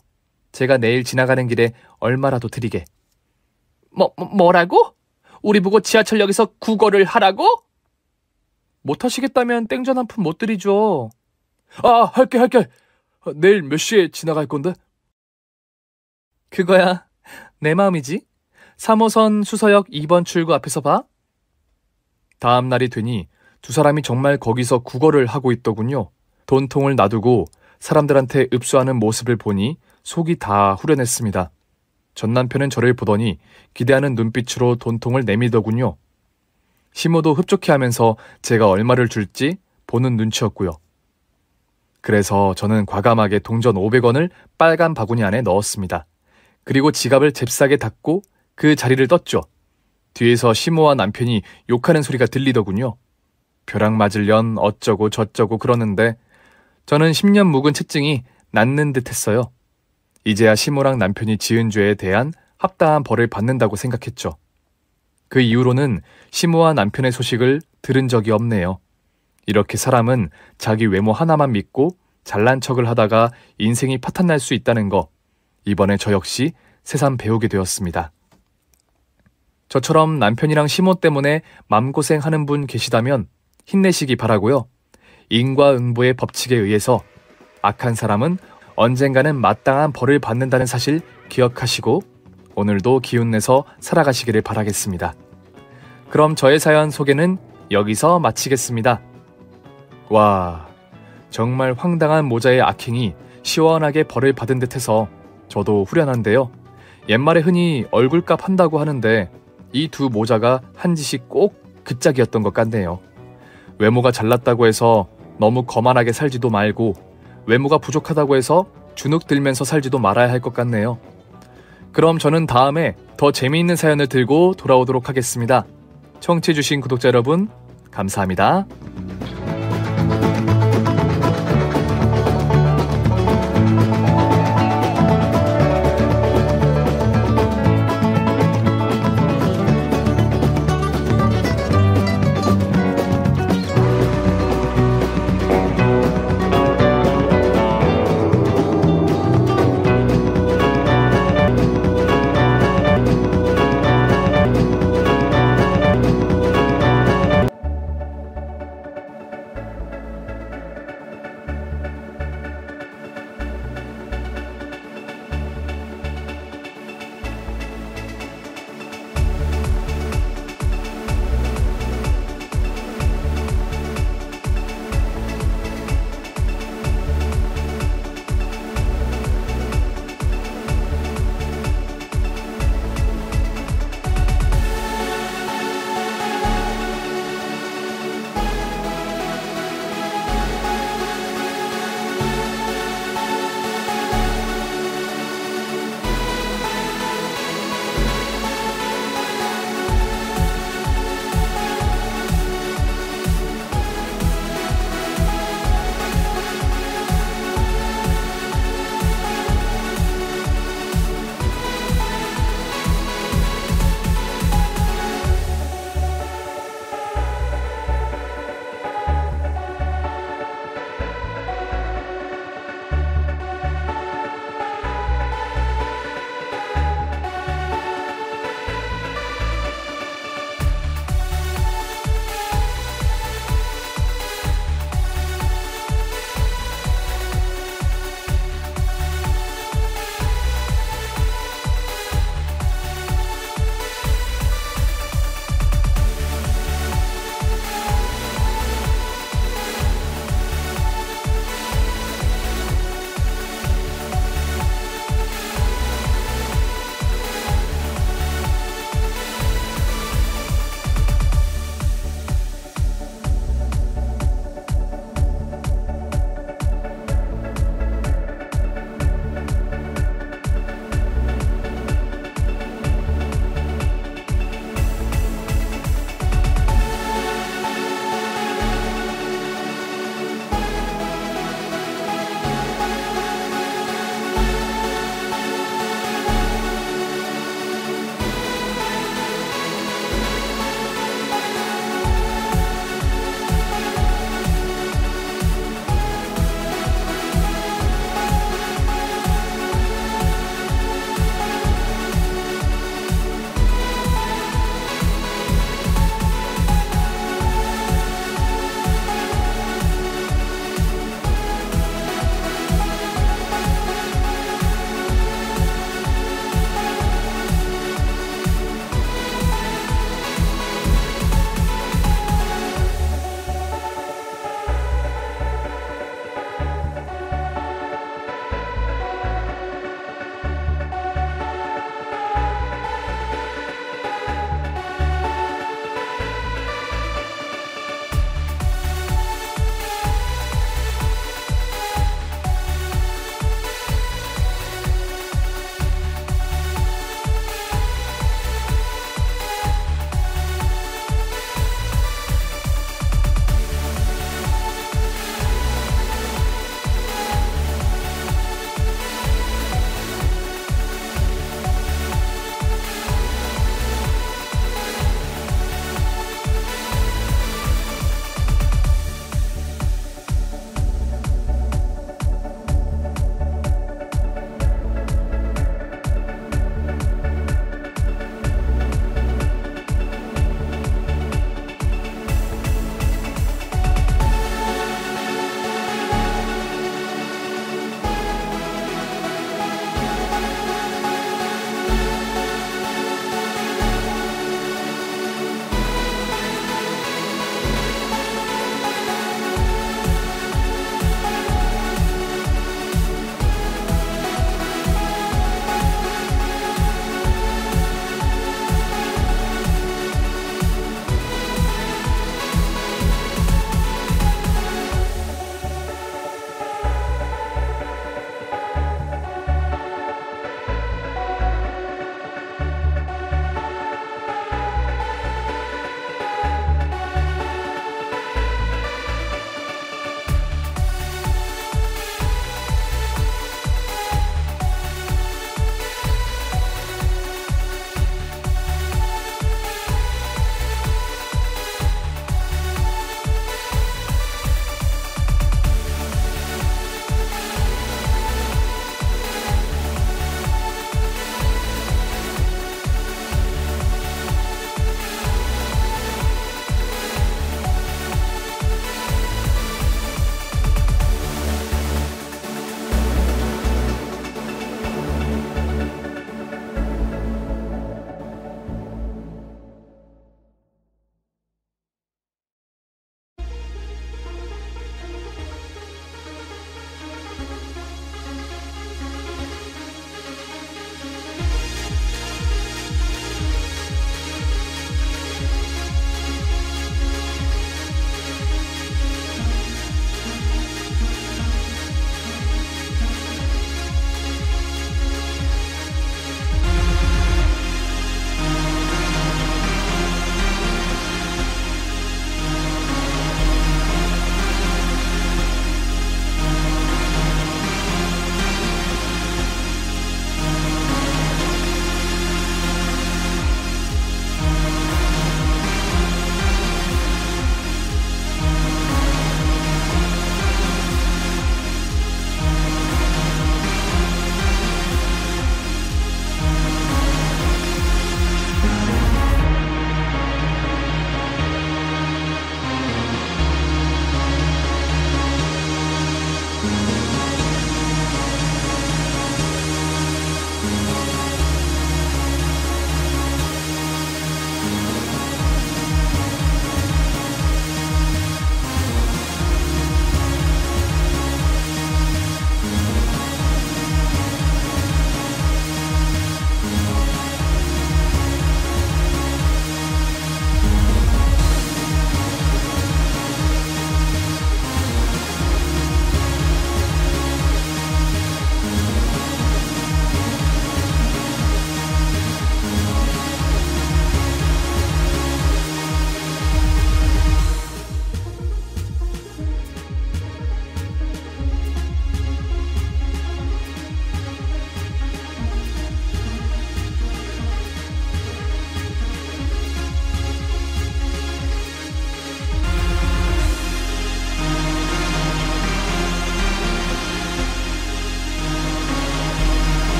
제가 내일 지나가는 길에 얼마라도 드리게. 뭐라고? 우리 보고 지하철역에서 국어를 하라고? 못하시겠다면 땡전 한 푼 못 드리죠. 아, 할게. 내일 몇 시에 지나갈 건데? 그거야 내 마음이지. 3호선 수서역 2번 출구 앞에서 봐. 다음 날이 되니 두 사람이 정말 거기서 국어를 하고 있더군요. 돈통을 놔두고 사람들한테 읍수하는 모습을 보니 속이 다 후련했습니다. 전 남편은 저를 보더니 기대하는 눈빛으로 돈통을 내밀더군요. 시모도 흡족해하면서 제가 얼마를 줄지 보는 눈치였고요. 그래서 저는 과감하게 동전 500원을 빨간 바구니 안에 넣었습니다. 그리고 지갑을 잽싸게 닫고 그 자리를 떴죠. 뒤에서 시모와 남편이 욕하는 소리가 들리더군요. 벼락 맞으련 어쩌고 저쩌고 그러는데 저는 10년 묵은 채증이 낫는 듯 했어요. 이제야 시모랑 남편이 지은 죄에 대한 합당한 벌을 받는다고 생각했죠. 그 이후로는 시모와 남편의 소식을 들은 적이 없네요. 이렇게 사람은 자기 외모 하나만 믿고 잘난 척을 하다가 인생이 파탄날 수 있다는 거, 이번에 저 역시 새삼 배우게 되었습니다. 저처럼 남편이랑 시모 때문에 맘고생하는 분 계시다면 힘내시기 바라고요. 인과응보의 법칙에 의해서 악한 사람은 언젠가는 마땅한 벌을 받는다는 사실 기억하시고 오늘도 기운내서 살아가시기를 바라겠습니다. 그럼 저의 사연 소개는 여기서 마치겠습니다. 와, 정말 황당한 모자의 악행이 시원하게 벌을 받은 듯해서 저도 후련한데요. 옛말에 흔히 얼굴값 한다고 하는데 이 두 모자가 한 짓이 꼭 그 짝이었던 것 같네요. 외모가 잘났다고 해서 너무 거만하게 살지도 말고 외모가 부족하다고 해서 주눅 들면서 살지도 말아야 할 것 같네요. 그럼 저는 다음에 더 재미있는 사연을 들고 돌아오도록 하겠습니다. 청취해주신 구독자 여러분, 감사합니다.